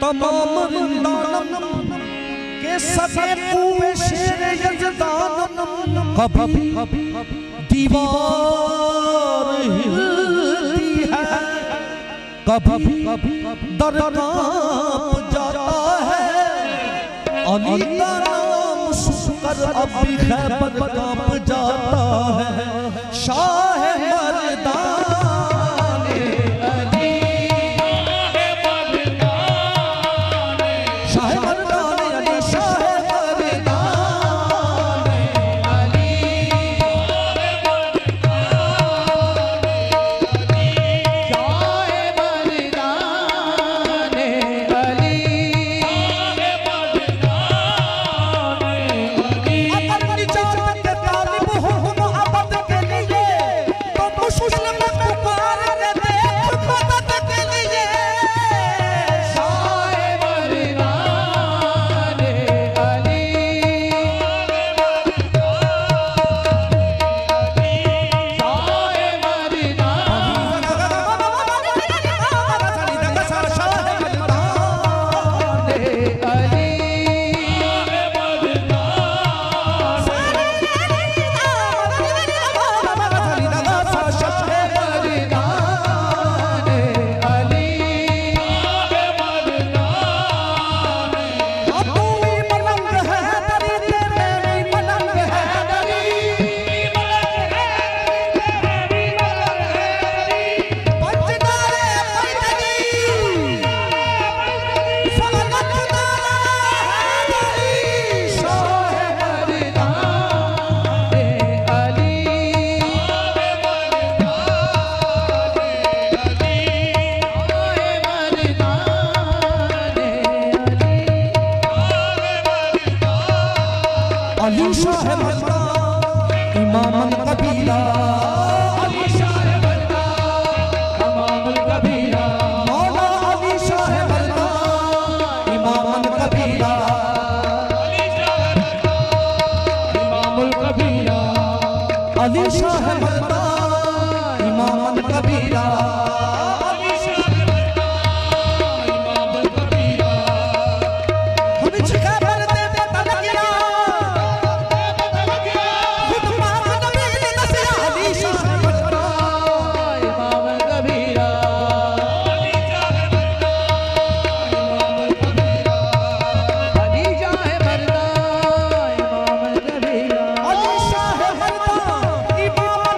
तमाम रिंदानम के सके कुएं शेर यजदानम कभी दीवार हिलती है कभी दर कांप जाता है अली का नाम सुनकर अब भी खैबर कांप जाता है शाह मर्दान अली शाह मर्दान अली शाह मर्दान अली शाह मर्दान अली अपनी जान के तालिब हो हम अबद के लिए तो मुश्किल में पुकार दे देख मदद के लिए शाह मर्दान अली अली शाह मर्दान इमामुल कबीरा अली शाह मर्दान इमामुल कबीरा मौला अली शाह मर्दान इमामुल कबीरा अली शाह मर्दान इमामुल कबीरा अली शाह मर्दान इमामुल कबीरा अली शाह मर्दान इमामुल कबीरा हम झुका कर दे तलकिया इमाम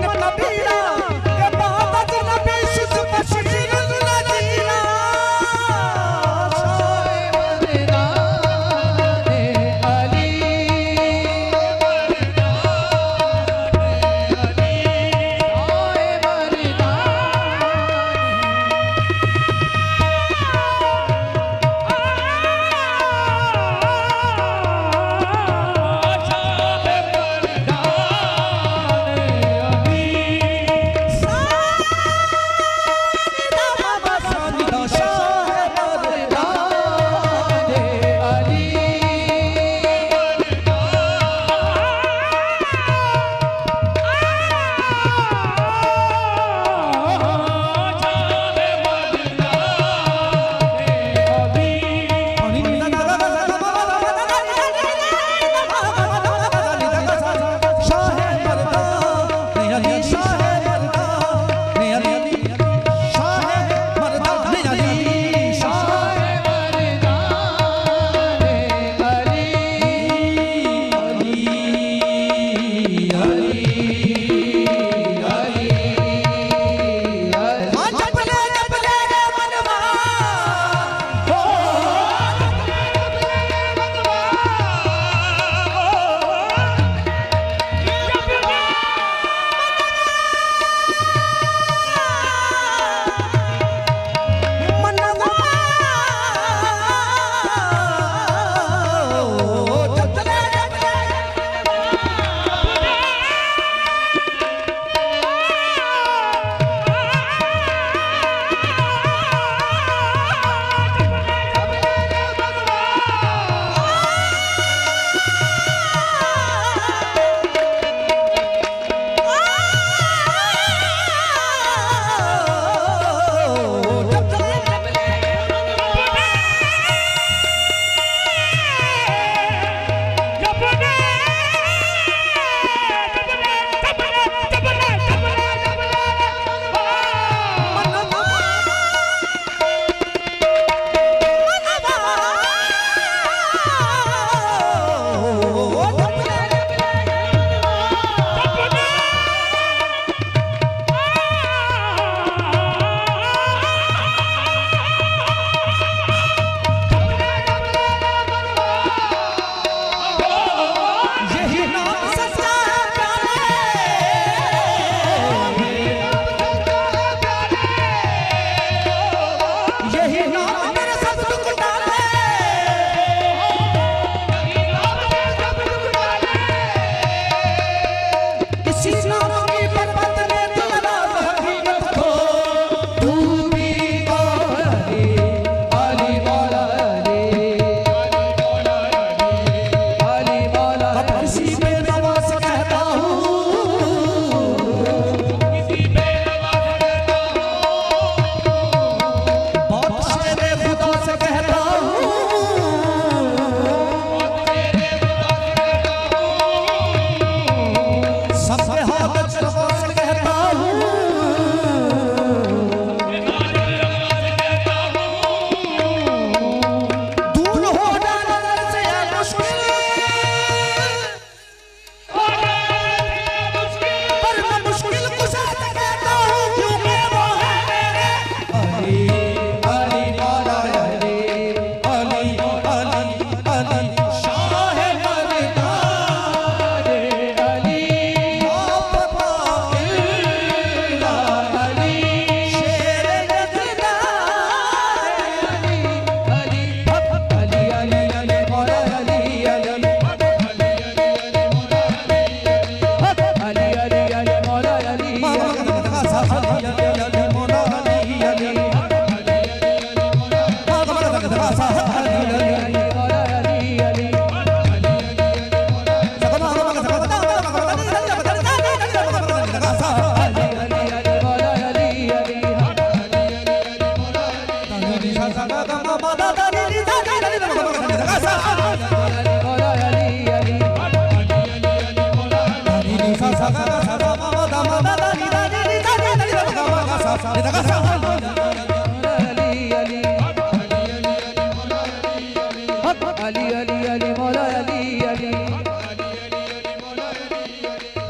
हक अली अली अली मौला अली अली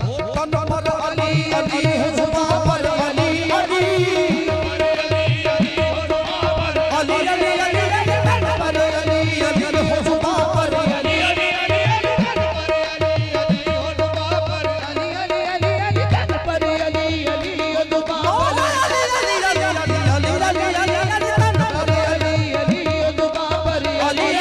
हो तन पर अली अली जुबा पर अली अली अली अली अली तन पर अली अली हो जुबा पर अली अली अली हो जुबा पर अली अली अली अली तन पर अली अली हो जुबा पर अली अली अली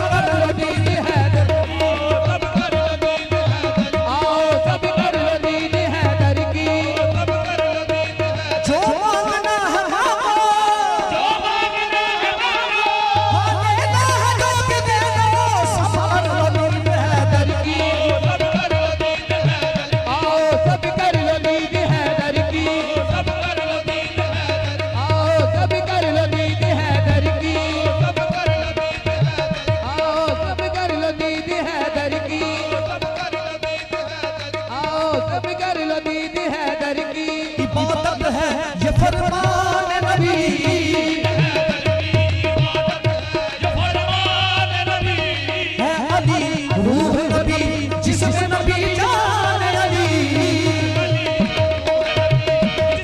अली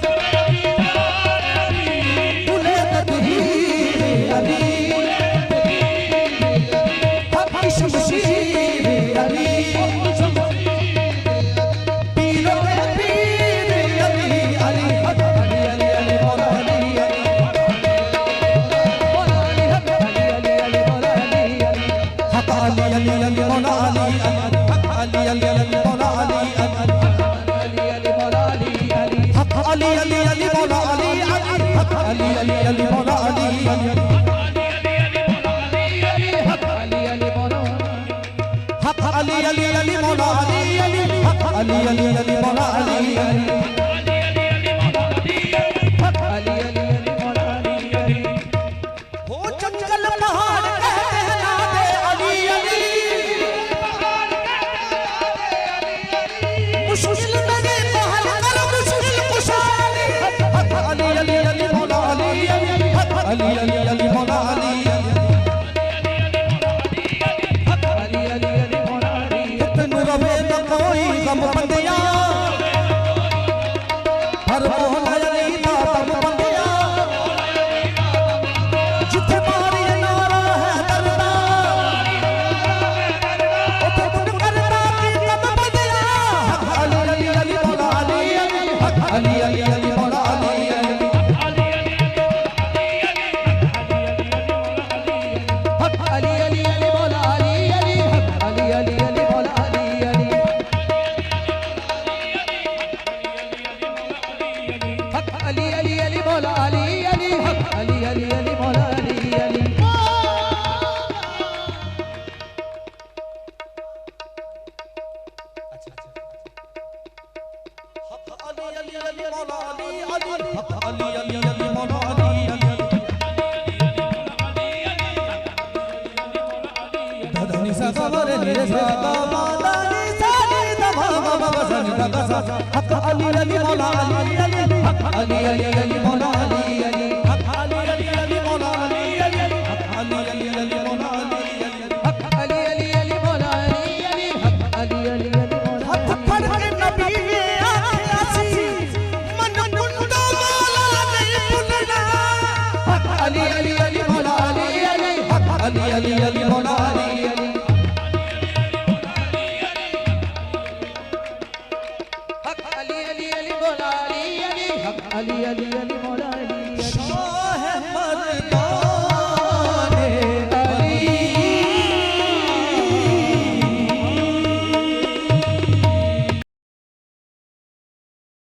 अली अली तन पर अली अली हो जुबा पर अली अली Ali अली अली मौला अली अली हक अली अली अली मौला अली अली हक अली अली अली मौला अली अली हक अली अली अली मौला अली अली